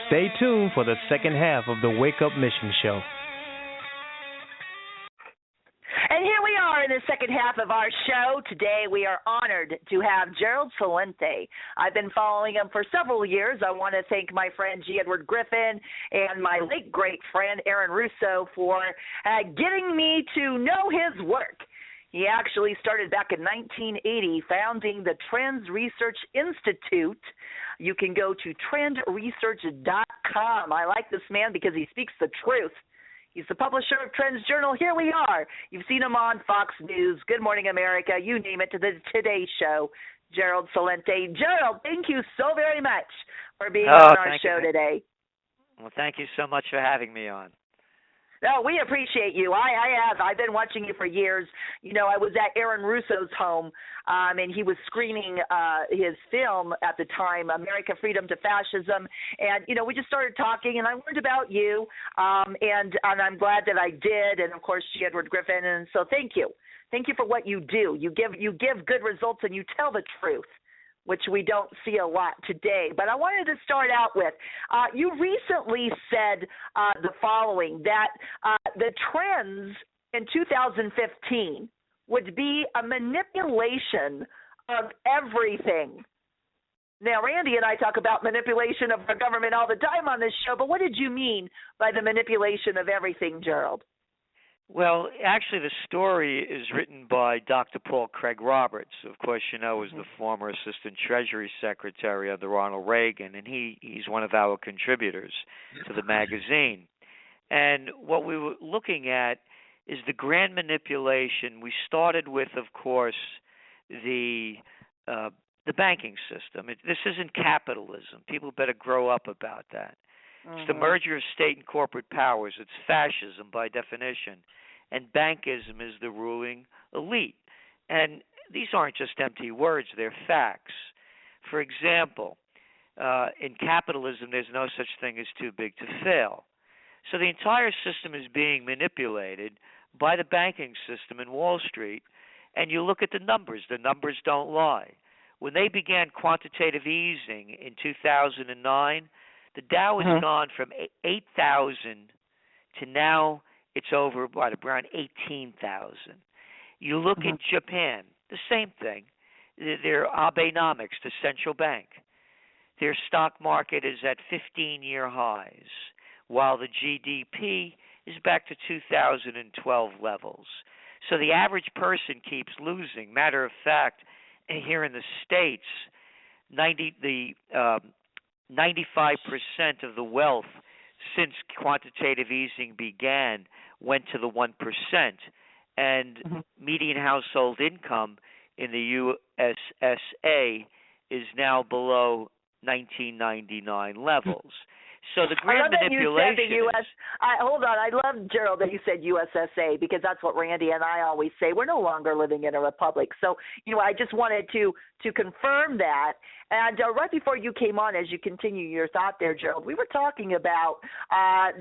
Stay tuned for the second half of the Wake Up Mission Show. And here we are in the second half of our show. Today we are honored to have Gerald Celente. I've been following him for several years. I want to thank my friend G. Edward Griffin and my late great friend Aaron Russo for getting me to know his work. He actually started back in 1980 founding the TrendsResearchInstitute. You can go to TrendsResearch.com. I like this man because he speaks the truth. He's the publisher of TrendsJournal. Here we are. You've seen him on Fox News, Good Morning America, you name it, to the Today Show. Gerald Celente. Gerald, thank you so very much for being on our show today. Well, thank you so much for having me on. No, we appreciate you. I've been watching you for years. You know, I was at Aaron Russo's home, and he was screening his film at the time, America, Freedom to Fascism. And, you know, we just started talking, and I learned about you, and I'm glad that I did, and, of course, G. Edward Griffin. And so thank you. Thank you for what you do. You give good results, and you tell the truth, which we don't see a lot today. But I wanted to start out with, you recently said the following, that the trends in 2015 would be a manipulation of everything. Now, Randy and I talk about manipulation of our government all the time on this show, but what did you mean by the manipulation of everything, Gerald? Well, actually, the story is written by Dr. Paul Craig Roberts, who, of course, you know, was the former Assistant Treasury Secretary under Ronald Reagan, and he's one of our contributors to the magazine. And what we were looking at is the grand manipulation. We started with, of course, the banking system. This isn't capitalism. People better grow up about that. It's the merger of state and corporate powers. It's fascism by definition. And bankism is the ruling elite. And these aren't just empty words, they're facts. For example, in capitalism, there's no such thing as too big to fail. So the entire system is being manipulated by the banking system in Wall Street. And you look at the numbers don't lie. When they began quantitative easing in 2009, the Dow has gone from 8,000 to now it's over around 18,000. You look at Japan, the same thing. Their Abenomics, the central bank, their stock market is at 15-year highs, while the GDP is back to 2012 levels. So the average person keeps losing. Matter of fact, here in the States, 95% of the wealth since quantitative easing began went to the 1%, and median household income in the USSA is now below 1999 levels. So the grand manipulation. Hold on. I love, Gerald, that you said USSA, because that's what Randy and I always say. We're no longer living in a republic. So, you know, I just wanted to confirm that. And right before you came on, as you continue your thought there, Gerald, we were talking about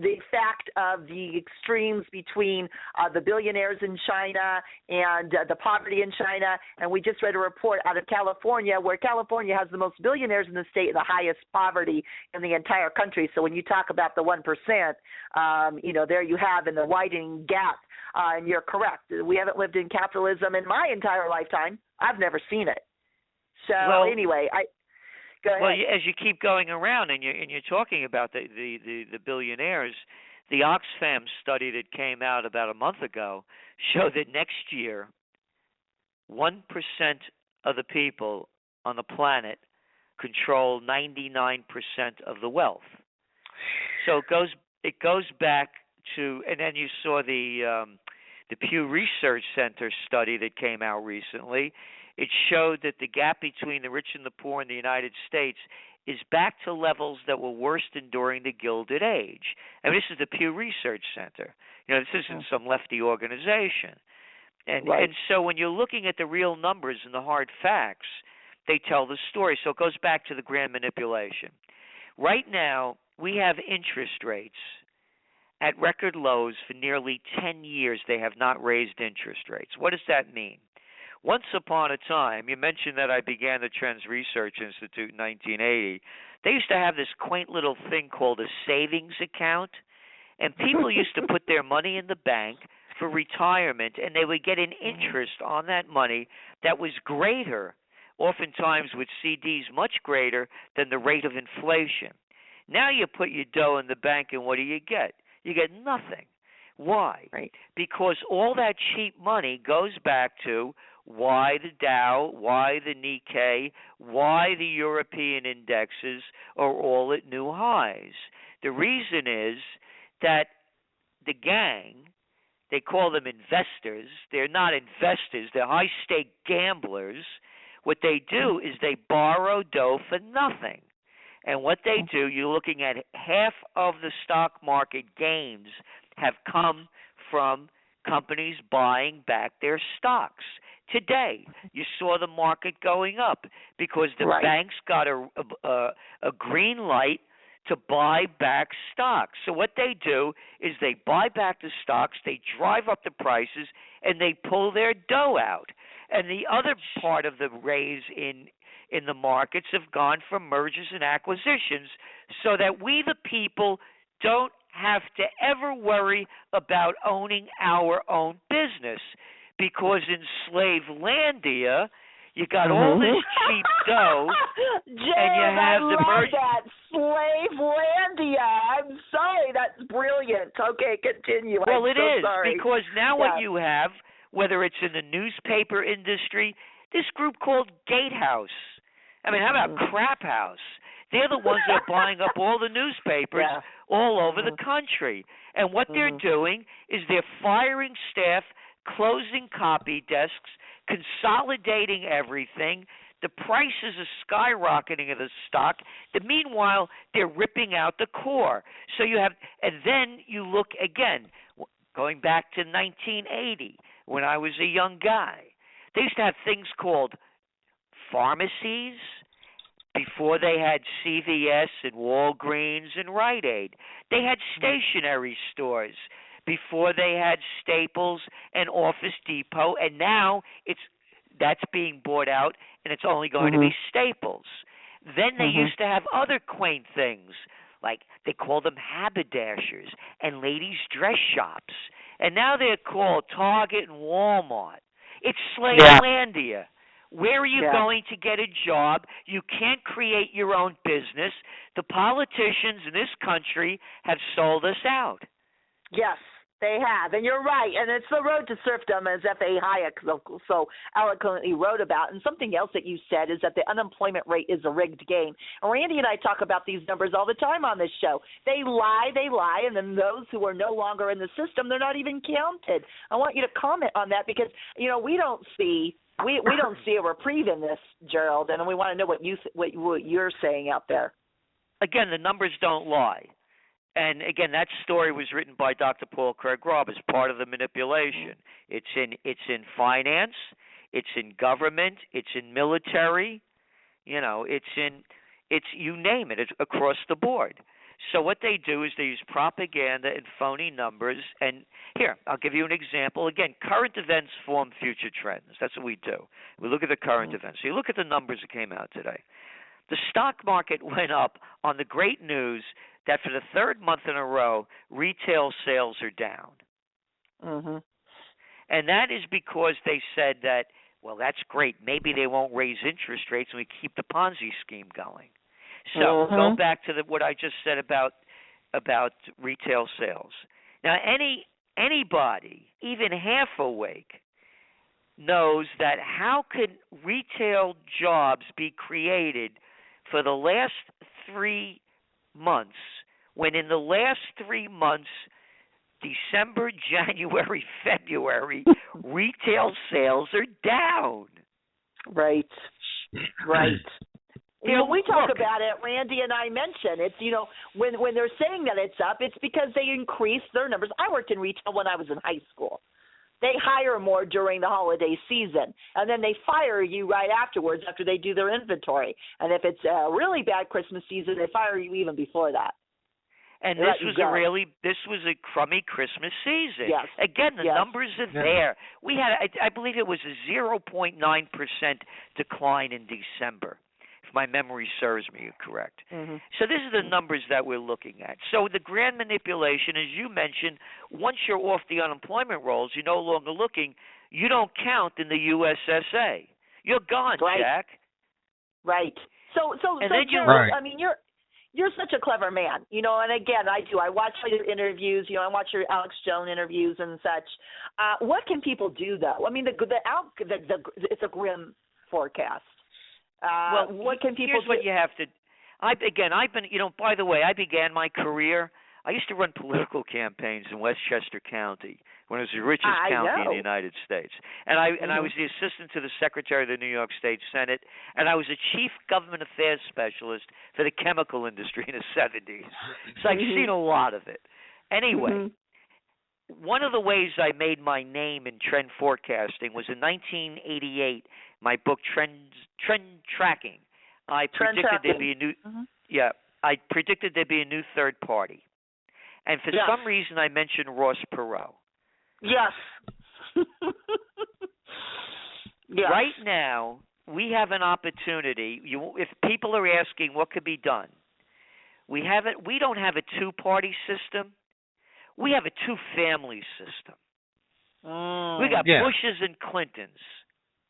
the fact of the extremes between the billionaires in China and the poverty in China. And we just read a report out of California, where California has the most billionaires in the state and the highest poverty in the entire country. So when you talk about the 1%, you know, there you have in the widening gap. And you're correct. We haven't lived in capitalism in my entire lifetime. I've never seen it. So anyway, go ahead. Well, as you keep going around and you're talking about the billionaires, the Oxfam study that came out about a month ago showed that next year, 1% of the people on the planet control 99% of the wealth. So it goes back to, and then you saw the Pew Research Center study that came out recently. It showed that the gap between the rich and the poor in the United States is back to levels that were worse than during the Gilded Age. And this is the Pew Research Center. You know, this isn't some lefty organization. And so when you're looking at the real numbers and the hard facts, they tell the story. So it goes back to the grand manipulation. Right now, we have interest rates at record lows for nearly 10 years. They have not raised interest rates. What does that mean? once upon a time, you mentioned that I began the Trends Research Institute in 1980. They used to have this quaint little thing called a savings account, and people used to put their money in the bank for retirement, and they would get an interest on that money that was greater, oftentimes with CDs much greater than the rate of inflation. Now you put your dough in the bank, and what do? You get nothing. Why? Right. Because all that cheap money goes back to why the Dow, why the Nikkei, why the European indexes are all at new highs. The reason is that the gang, they call them investors. They're not investors. They're high-stake gamblers. What they do is they borrow dough for nothing. And what they do, you're looking at half of the stock market gains have come from companies buying back their stocks. Today, you saw the market going up because the banks got a green light to buy back stocks. So what they do is they buy back the stocks, they drive up the prices, and they pull their dough out. And the other part of the raise in the markets have gone from mergers and acquisitions so that we, the people, don't have to ever worry about owning our own business, because in Slavelandia, you got all this cheap dough, James, and you have the merger. That Slavelandia. I'm sorry, that's brilliant. Okay, continue. Well, I'm it so is, sorry. because now what you have, whether it's in the newspaper industry, this group called Gatehouse. I mean, how about Crap House? They're the ones that are buying up all the newspapers all over the country. And what they're doing is they're firing staff, closing copy desks, consolidating everything. The prices are skyrocketing of the stock. Meanwhile, they're ripping out the core. So you have, and then you look again, going back to 1980, when I was a young guy. They used to have things called pharmacies before they had CVS and Walgreens and Rite Aid. They had stationery stores before they had Staples and Office Depot, and now that's being bought out, and it's only going to be Staples. Then they used to have other quaint things, like they call them haberdashers and ladies' dress shops, and now they're called Target and Walmart. It's Slavelandia. Where are you going to get a job? You can't create your own business. The politicians in this country have sold us out. Yes, they have. And you're right. And it's the road to serfdom, as F.A. Hayek so eloquently wrote about. And something else that you said is that the unemployment rate is a rigged game. And Randy and I talk about these numbers all the time on this show. They lie, and then those who are no longer in the system, they're not even counted. I want you to comment on that because, you know, we don't see a reprieve in this, Gerald, and we want to know what you're saying out there. Again, the numbers don't lie. And again, that story was written by Dr. Paul Craig Roberts, part of the manipulation. It's in finance, it's in government, it's in military, you know, it's you name it, it's across the board. So what they do is they use propaganda and phony numbers. And here, I'll give you an example. Again, current events form future trends. That's what we do. We look at the current events. So you look at the numbers that came out today. The stock market went up on the great news that for the third month in a row, retail sales are down. And that is because they said that, well, that's great. Maybe they won't raise interest rates and we keep the Ponzi scheme going. So go back to what I just said about retail sales. Now, anybody, even half awake, knows that how could retail jobs be created for the last 3 months when in the last 3 months, December, January, February, retail sales are down. Right. When we talk about it, Randy and I mention it's, you know, when they're saying that it's up, it's because they increase their numbers. I worked in retail when I was in high school. They hire more during the holiday season, and then they fire you right afterwards after they do their inventory. And if it's a really bad Christmas season, they fire you even before that. And this was a crummy Christmas season. Yes. Again, the numbers are there. We had, I believe it was a 0.9% decline in December, if my memory serves me correct. Mm-hmm. So this is the numbers that we're looking at. So the grand manipulation, as you mentioned, once you're off the unemployment rolls, you're no longer looking, you don't count in the USSA. You're gone, right. Jack. Right. So Gerald, right. I mean, you're such a clever man, you know. And again, I do. I watch your interviews. You know, I watch your Alex Jones interviews and such. What can people do, though? I mean, it's a grim forecast. Well, what can people here's do? what you have to. I've been. You know, by the way, I began my career. I used to run political campaigns in Westchester County when it was the richest county in the United States. And I was the assistant to the Secretary of the New York State Senate, and I was a chief government affairs specialist for the chemical industry in the 70s. So I've seen a lot of it. Anyway, one of the ways I made my name in trend forecasting was in 1988, my book Trend Tracking. I predicted there'd be a new I predicted there'd be a new third party. And for some reason I mentioned Ross Perot. Yes. Yes. Right now, we have an opportunity. If people are asking what could be done, we don't have a two-party system. We have a two-family system. We got Bushes and Clintons.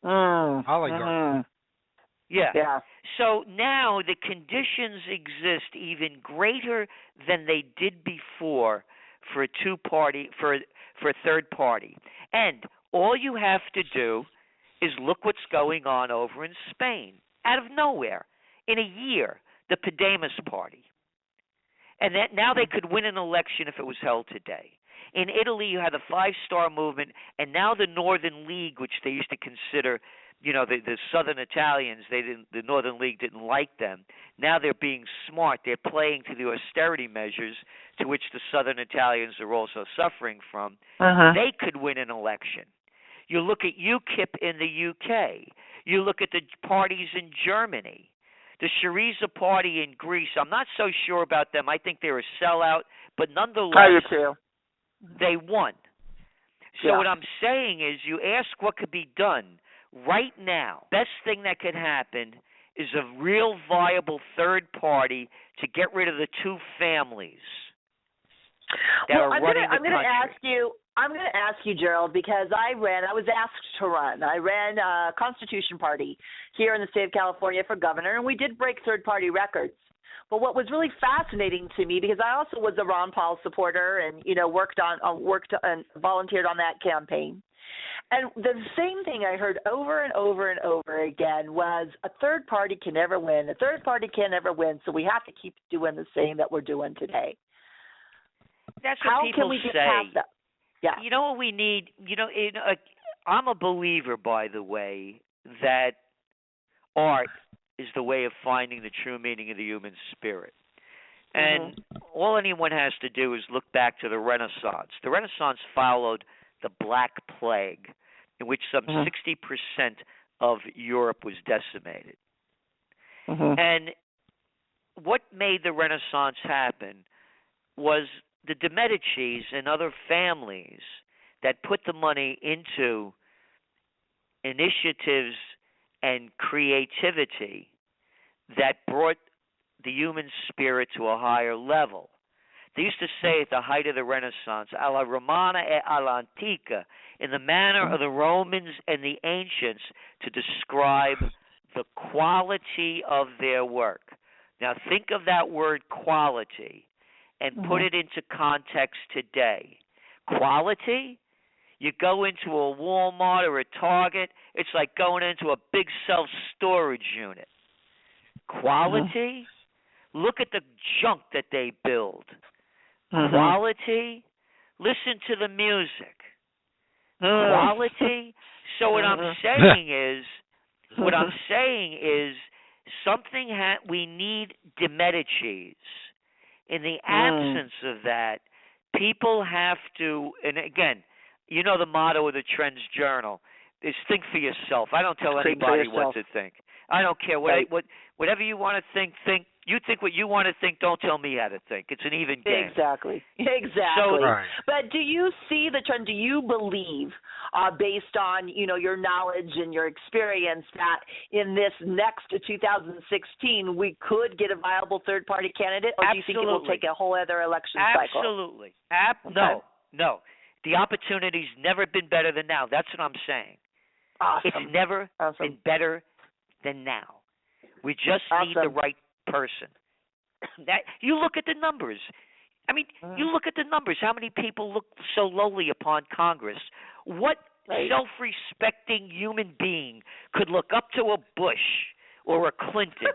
Oligarchy. Yeah. So now the conditions exist even greater than they did before for a two-party, for a third party. And all you have to do is look what's going on over in Spain. Out of nowhere, in a year, the Podemos party. And that now they could win an election if it was held today. In Italy, you had the Five-Star Movement, and now the Northern League, which they used to consider, you know, the Southern Italians, the Northern League didn't like them. Now they're being smart. They're playing to the austerity measures to which the Southern Italians are also suffering from. They could win an election. You look at UKIP in the UK. You look at the parties in Germany. The Syriza party in Greece, I'm not so sure about them. I think they're a sellout, but nonetheless, they won. So what I'm saying is you ask what could be done right now. Best thing that could happen is a real viable third party to get rid of the two families that are running the country. I'm going to ask you, Gerald, because I was asked to run. I ran a Constitution Party here in the state of California for governor, and we did break third-party records. But what was really fascinating to me, because I also was a Ron Paul supporter and, you know, worked and volunteered on that campaign. And the same thing I heard over and over and over again was a third party can never win. A third party can never win, so we have to keep doing the same that we're doing today. That's what people can we say. Get past that? Yeah. You know what we need? I'm a believer, by the way, that art is the way of finding the true meaning of the human spirit. And all anyone has to do is look back to the Renaissance. The Renaissance followed the Black Plague, in which some 60% of Europe was decimated. And what made the Renaissance happen was the de Medicis and other families that put the money into initiatives and creativity that brought the human spirit to a higher level. They used to say at the height of the Renaissance, alla Romana e all'antica, in the manner of the Romans and the ancients, to describe the quality of their work. Now think of that word quality and put it into context today. Quality? You go into a Walmart or a Target, it's like going into a big self-storage unit. Quality? Look at the junk that they build. Quality? Listen to the music. Quality? So what I'm saying is, something we need de Medicis. In the absence of that, people have to, and again, you know the motto of the TrendsJournal is think for yourself. I don't tell anybody what to think. I don't care what Whatever you want to think, think. You think what you want to think. Don't tell me how to think. It's an even game. Exactly. So, right. But do you see the trend? Do you believe, based on your knowledge and your experience, that in this next 2016 we could get a viable third-party candidate, or do you think it will take a whole other election cycle? Absolutely. Okay. No. The opportunity's never been better than now. That's what I'm saying. Awesome. It's never been better than now. We just need the right person. That you look at the numbers. I mean, you look at the numbers. How many people look so lowly upon Congress? What self-respecting human being could look up to a Bush or a Clinton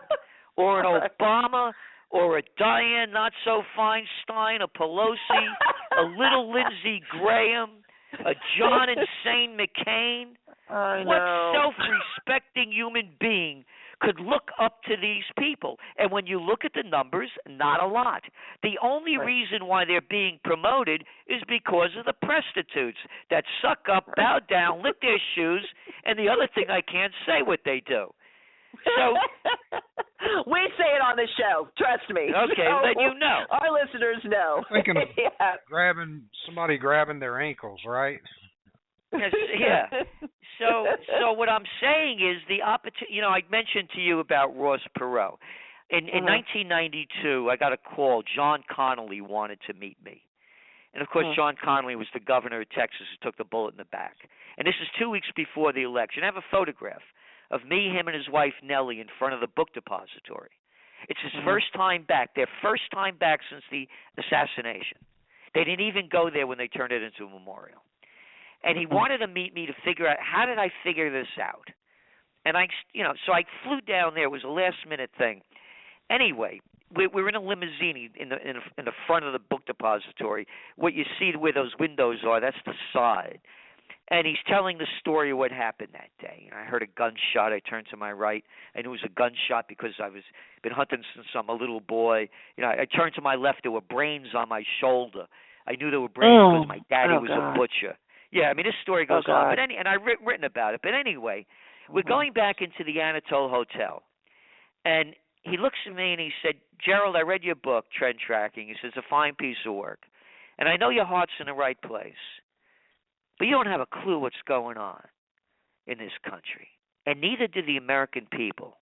or an Obama or a Dianne Not-So-Feinstein, a Pelosi, a little Lindsey Graham, a John Insane McCain? What self-respecting human being could look up to these people? And when you look at the numbers, not a lot. The only reason why they're being promoted is because of the prostitutes that suck up, bow down, lick their shoes, and the other thing I can't say what they do. So we say it on the show. Trust me. Okay, so then you know. Our listeners know. Thinking of somebody grabbing their ankles, right? Yes, yeah. So what I'm saying is the opportunity. I mentioned to you about Ross Perot. In 1992, I got a call. John Connally wanted to meet me. And, of course, John Connally was the governor of Texas who took the bullet in the back. And this is 2 weeks before the election. I have a photograph of me, him, and his wife, Nellie, in front of the book depository. It's his first time back, their first time back since the assassination. They didn't even go there when they turned it into a memorial. And he wanted to meet me to figure out, how did I figure this out? And so I flew down there. It was a last-minute thing. Anyway, we're in a limousine in the front of the book depository. What you see where those windows are, that's the side. And he's telling the story of what happened that day. And I heard a gunshot. I turned to my right. I knew it was a gunshot because I was been hunting since I'm a little boy. I turned to my left. There were brains on my shoulder. I knew there were brains because my daddy was a butcher. Yeah, I mean, this story goes on. But and I've written about it. But anyway, we're going back into the Anatole Hotel. And he looks at me and he said, Gerald, I read your book, Trend Tracking. He says, it's a fine piece of work. And I know your heart's in the right place. But you don't have a clue what's going on in this country. And neither do the American people.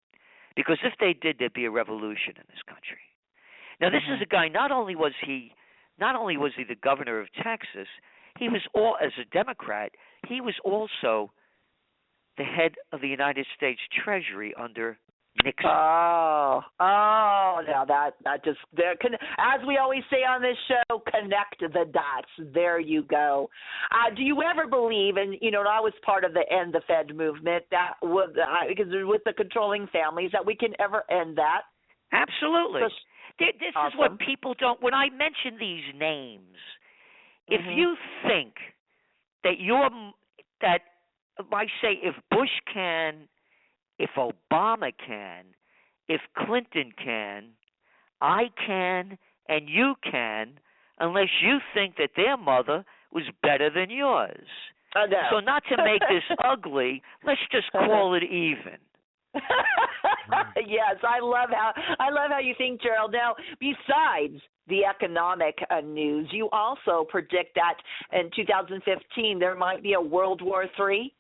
Because if they did, there'd be a revolution in this country. Now, this is a guy, not only was he the governor of Texas, he was as a Democrat, he was also the head of the United States Treasury under Nixon. Now that just as we always say on this show, connect the dots. There you go. Do you ever believe, and I was part of the End the Fed movement, that because with the controlling families, that we can ever end that? Absolutely. This is what people don't. When I mention these names, if you think that I say if Bush can, if Obama can, if Clinton can, I can, and you can, unless you think that their mother was better than yours. So not to make this ugly, let's just call it even. Yes, I love how you think, Gerald. Now, besides the economic news, you also predict that in 2015 there might be a World War III.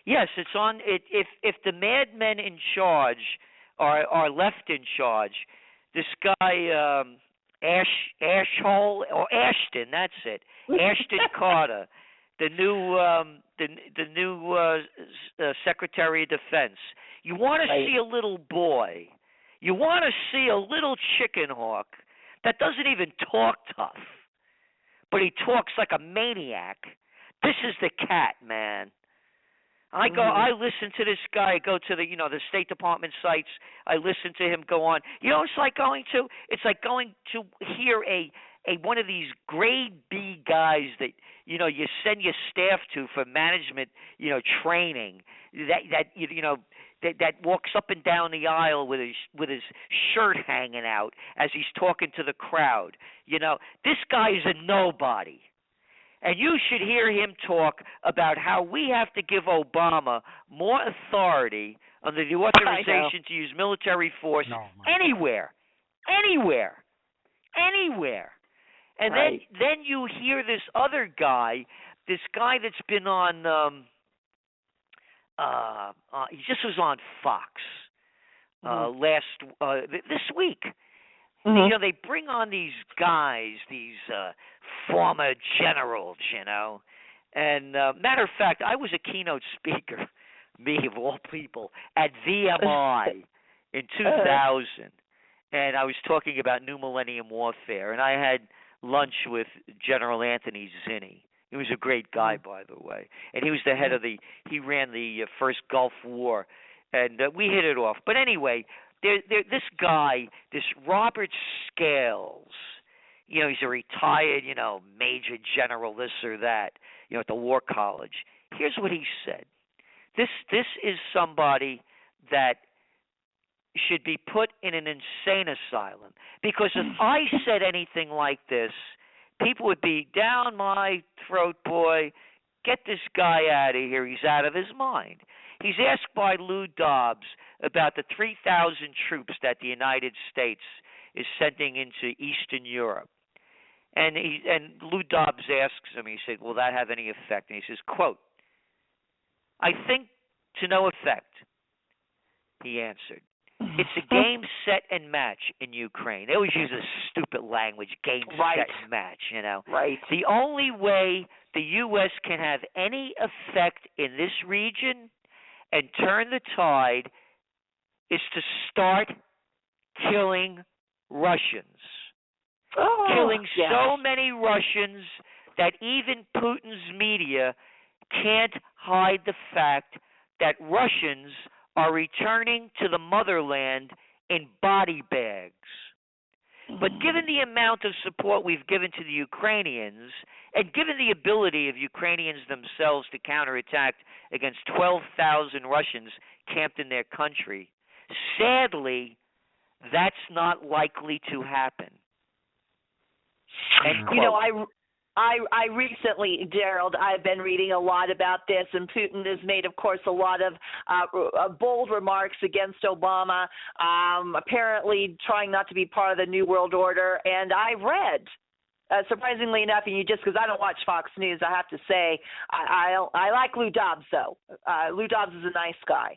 Yes, it's on. If the madmen in charge are left in charge, this guy Ashhole or Ashton, that's it, Ashton Carter, the new Secretary of Defense. You want to see a little boy. You want to see a little chicken hawk that doesn't even talk tough, but he talks like a maniac. This is the cat, man. I listen to this guy. I go to the State Department sites. I listen to him go on. It's like going to hear a one of these grade B guys that you send your staff to for management training that walks up and down the aisle with his shirt hanging out as he's talking to the crowd. This guy is a nobody. And you should hear him talk about how we have to give Obama more authority under the authorization to use military force anywhere. And then you hear this other guy, this guy that's been on he just was on Fox this week. Mm-hmm. You know, they bring on these guys, these former generals, you know. And matter of fact, I was a keynote speaker, me of all people, at VMI in 2000. And I was talking about New Millennium Warfare. And I had lunch with General Anthony Zinni. He was a great guy, by the way. And he was the head of he ran the first Gulf War. And we hit it off. But anyway, this guy, this Robert Scales, you know, he's a retired, you know, major general, this or that, you know, at the War College. Here's what he said. This is somebody that should be put in an insane asylum. Because if I said anything like this, people would be down my throat, boy, get this guy out of here. He's out of his mind. He's asked by Lou Dobbs about the 3,000 troops that the United States is sending into Eastern Europe. And Lou Dobbs asks him, he said, will that have any effect? And he says, quote, I think to no effect, he answered. It's a game, set, and match in Ukraine. They always use this stupid language, game, set, and match, you know. Right. The only way the U.S. can have any effect in this region and turn the tide is to start killing Russians. Killing so many Russians that even Putin's media can't hide the fact that Russians are returning to the motherland in body bags. But given the amount of support we've given to the Ukrainians, and given the ability of Ukrainians themselves to counterattack against 12,000 Russians camped in their country, sadly, that's not likely to happen. And you know, I recently, Gerald, I've been reading a lot about this, and Putin has made, of course, a lot of bold remarks against Obama, apparently trying not to be part of the New World Order. And I read, surprisingly enough, and just because I don't watch Fox News, I have to say, I like Lou Dobbs, though. Lou Dobbs is a nice guy.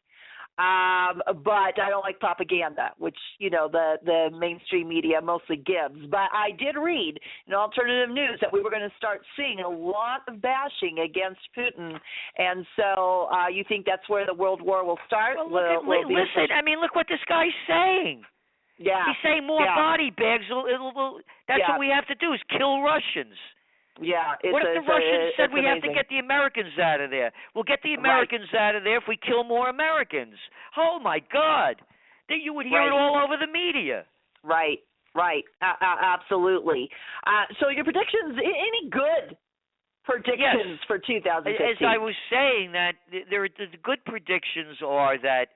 But I don't like propaganda, which, you know, the mainstream media mostly gives. But I did read in alternative news that we were going to start seeing a lot of bashing against Putin. And so you think that's where the World War will start? Well, listen, I mean, look what this guy's saying. Yeah. He's saying more body bags. That's what we have to do is kill Russians. Yeah. What if the Russians said we have to get the Americans out of there? We'll get the Americans out of there if we kill more Americans. Oh, my God. Then you would hear it all over the media. Right. Absolutely. So your predictions, any good predictions for 2015? As I was saying, that the good predictions are that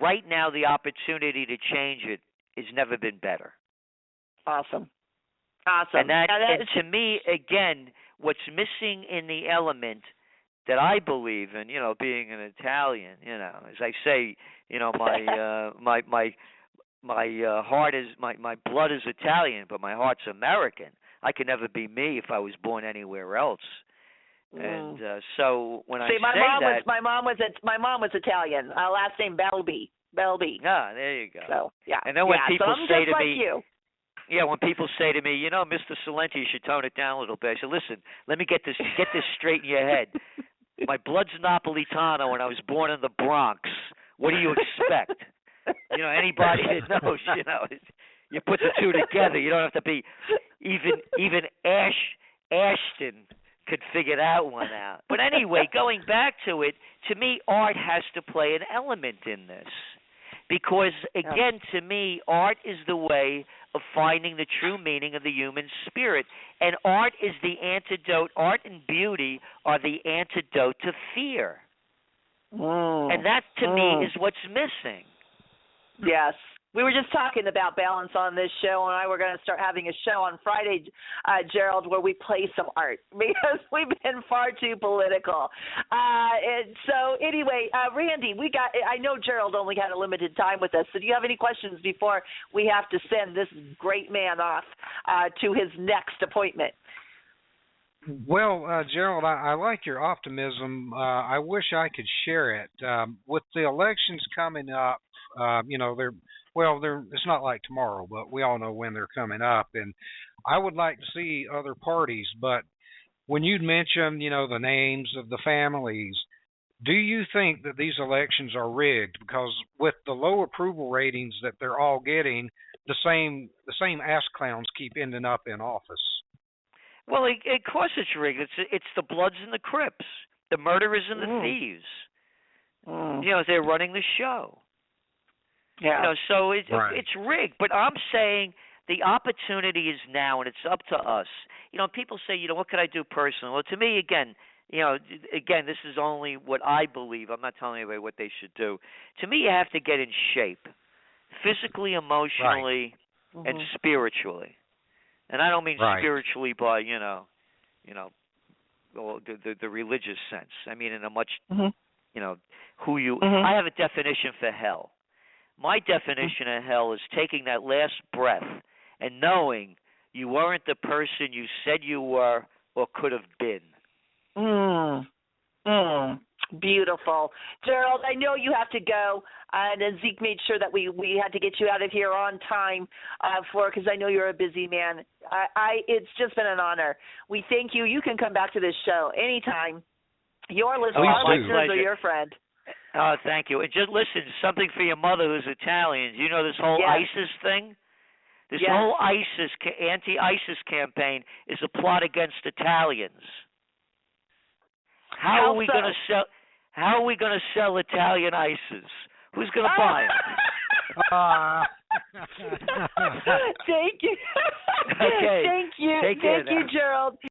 right now the opportunity to change it has never been better. Awesome. And to me, again, what's missing in the element that I believe in, you know, being an Italian, you know, as I say, you know, my heart is my blood is Italian, but my heart's American. I could never be me if I was born anywhere else. And so when my mom was Italian. Last name Belby. Ah, there you go. So and then when people say to me, you. Yeah, when people say to me, you know, Mr. Celente, you should tone it down a little bit. I say, listen, let me get this straight in your head. My blood's Napolitano, and I was born in the Bronx. What do you expect? You know, anybody that knows, you know, you put the two together. You don't have to be even Ashton could figure that one out. But anyway, going back to it, to me, art has to play an element in this. Because, again, to me, art is the way of finding the true meaning of the human spirit. And art is the antidote. Art and beauty are the antidote to fear. And that, to me, is what's missing. Yes. We were just talking about balance on this show, and we're going to start having a show on Friday, Gerald, where we play some art because we've been far too political. And so anyway, Randy, I know Gerald only had a limited time with us, so do you have any questions before we have to send this great man off to his next appointment? Well, Gerald, I like your optimism. I wish I could share it. With the elections coming up, it's not like tomorrow, but we all know when they're coming up. And I would like to see other parties. But when you mentioned, the names of the families, do you think that these elections are rigged? Because with the low approval ratings that they're all getting, the same ass clowns keep ending up in office. Well, of course it's rigged. It's the Bloods and the Crips, the murderers and the thieves. They're running the show. Yeah. So it's rigged. But I'm saying the opportunity is now, and it's up to us. People say, what can I do personally? Well, to me, again, this is only what I believe. I'm not telling anybody what they should do. To me, you have to get in shape, physically, emotionally, and spiritually. And I don't mean spiritually by the religious sense. I mean in a much I have a definition for hell. My definition of hell is taking that last breath and knowing you weren't the person you said you were or could have been. Beautiful. Gerald, I know you have to go, and Zeke made sure that we had to get you out of here on time because I know you're a busy man. It's just been an honor. We thank you. You can come back to this show anytime. Your listeners are your friend. Oh, thank you. And just listen, something for your mother who's Italian. You know this whole ISIS thing? This whole anti-ISIS campaign is a plot against Italians. How are we going to sell Italian ISIS? Who's going to buy it? Thank you. Okay. Thank you. Take care Thank you, Gerald.